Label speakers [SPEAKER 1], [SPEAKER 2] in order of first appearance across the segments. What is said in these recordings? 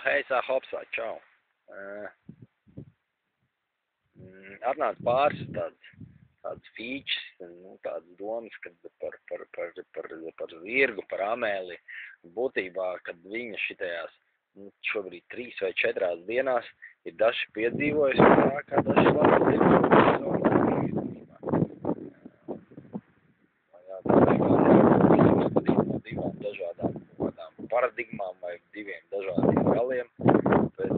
[SPEAKER 1] heisā, hopsā, čau. Atnāca pāris tāds features, tādas domas, kad par zirgu, par amēli. Būtībā, kad viņa šitajās šobrīd 3 vai 4 dienās ir daži piedzīvojis, kā daži labi divām dažādām paradigmām vai 2 dažādiem galiem, bet,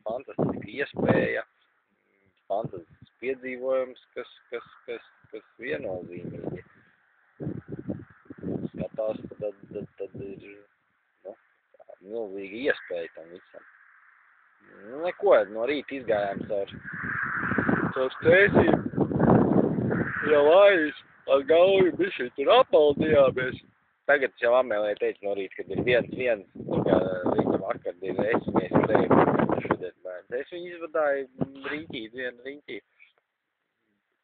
[SPEAKER 1] fantastiska iespēja, fantastisks piedzīvojums, kas viennozīmīgi skatās, tad ir, milzīga iespēja tam visam. Neko, no rīta izgājām caur stēsību, jau aiz, ar galvu bišķi tur apmaldījāmies. Tagad jau amēlē teicu no rīta, kad ir viens, rīta vakar, mēs varējām šodien bērns. Es viņu izvadāju riņķīt, vienu riņķīt.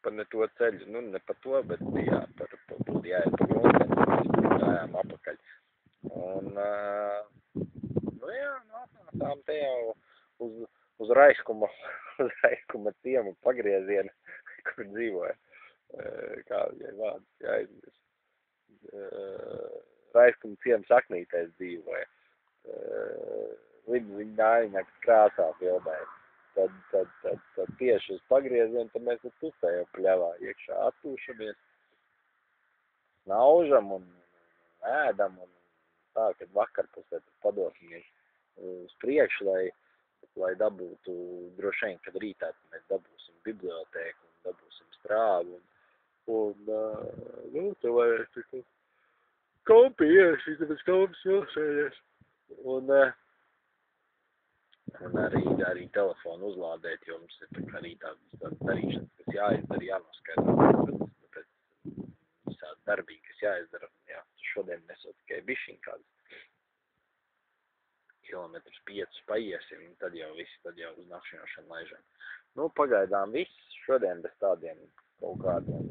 [SPEAKER 1] Pa ne to ceļu, ne pa to, bet jā, būtu jāiet pa grunti, gājām apakaļ. Un, atnācām te jau uz Raiskuma ciemu pagriezienu, kur dzīvoja. Kā viņai vārds jāizmirst. Raiskuma ciemu saknītēs dzīvoja. Viņa nājiņāk krāsā filmēja. Tad tieši uz pagriezienu, tad mēs pusējām pļavā iekšā atpūšamies, snaužam un ēdam un tā, kad vakarpusē padosimies uz priekšu, lai dabūtu droši vien, kad rītā mēs dabūsim bibliotēku un dabūsim strāvu un tu varēsi kompi iesīt, tāpēc kompis vilsējies. Un arī telefonu uzlādēt, jo mums ir tā kā arī tādas darīšanas, kas jāizdara, jānoskaidro, tāpēc visādi darbīgi, kas jāizdara. Jā, šodien mēs jau tikai bišķiņ kādas kilometrus 5 paiesim, tad jau uz nakšņošanu laižam. Pagaidām viss, šodien bez tādiem kaut kādiem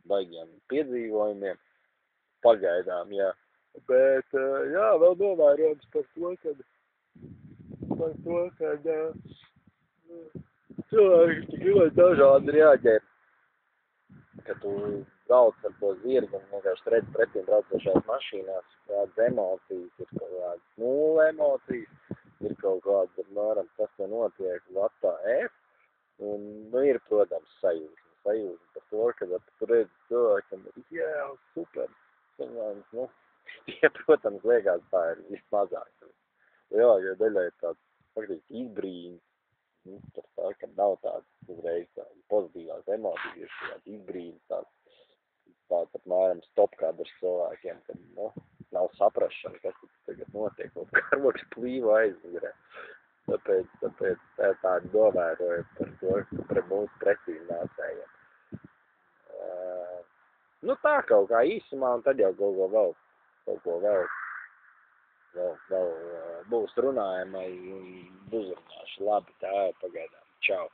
[SPEAKER 1] baigiem piedzīvojumiem, pagaidām, jā. Bet, vēl novērojams par to, kad cilvēki tik ļoti dažādi reaģē, ka tu brauc ar to zirgu un vienkārši redz pretīm braucošās mašīnās, kādas emocijas, ir kaut kādas 0 emocijas, ir kaut kādas, apmēram, kas te notiek, vatā F, un, ir, protams, sajūsma par to, kad tu redzi cilvēkam, super, tie, protams, liekas, tā ir vismazāk. Lielākajā daļā ir tāds, faktiski, izbrīns, par tā, ka nav tāds uzreiz tādas pozitīvās emocijas, ir tāds izbrīns, tāds apmēram stopkādrs cilvēkiem, kad, nav saprašana, kas tagad notiek, kaut karvoks plīva aizmugurē. Tāpēc tādi novēroja par to, par mūsu precīznācējiem. Tā kaut kā īsumā, un tad jau kaut ko vēl būs runājama un uzrunāšu. Labi, tā pagaidām. Čau.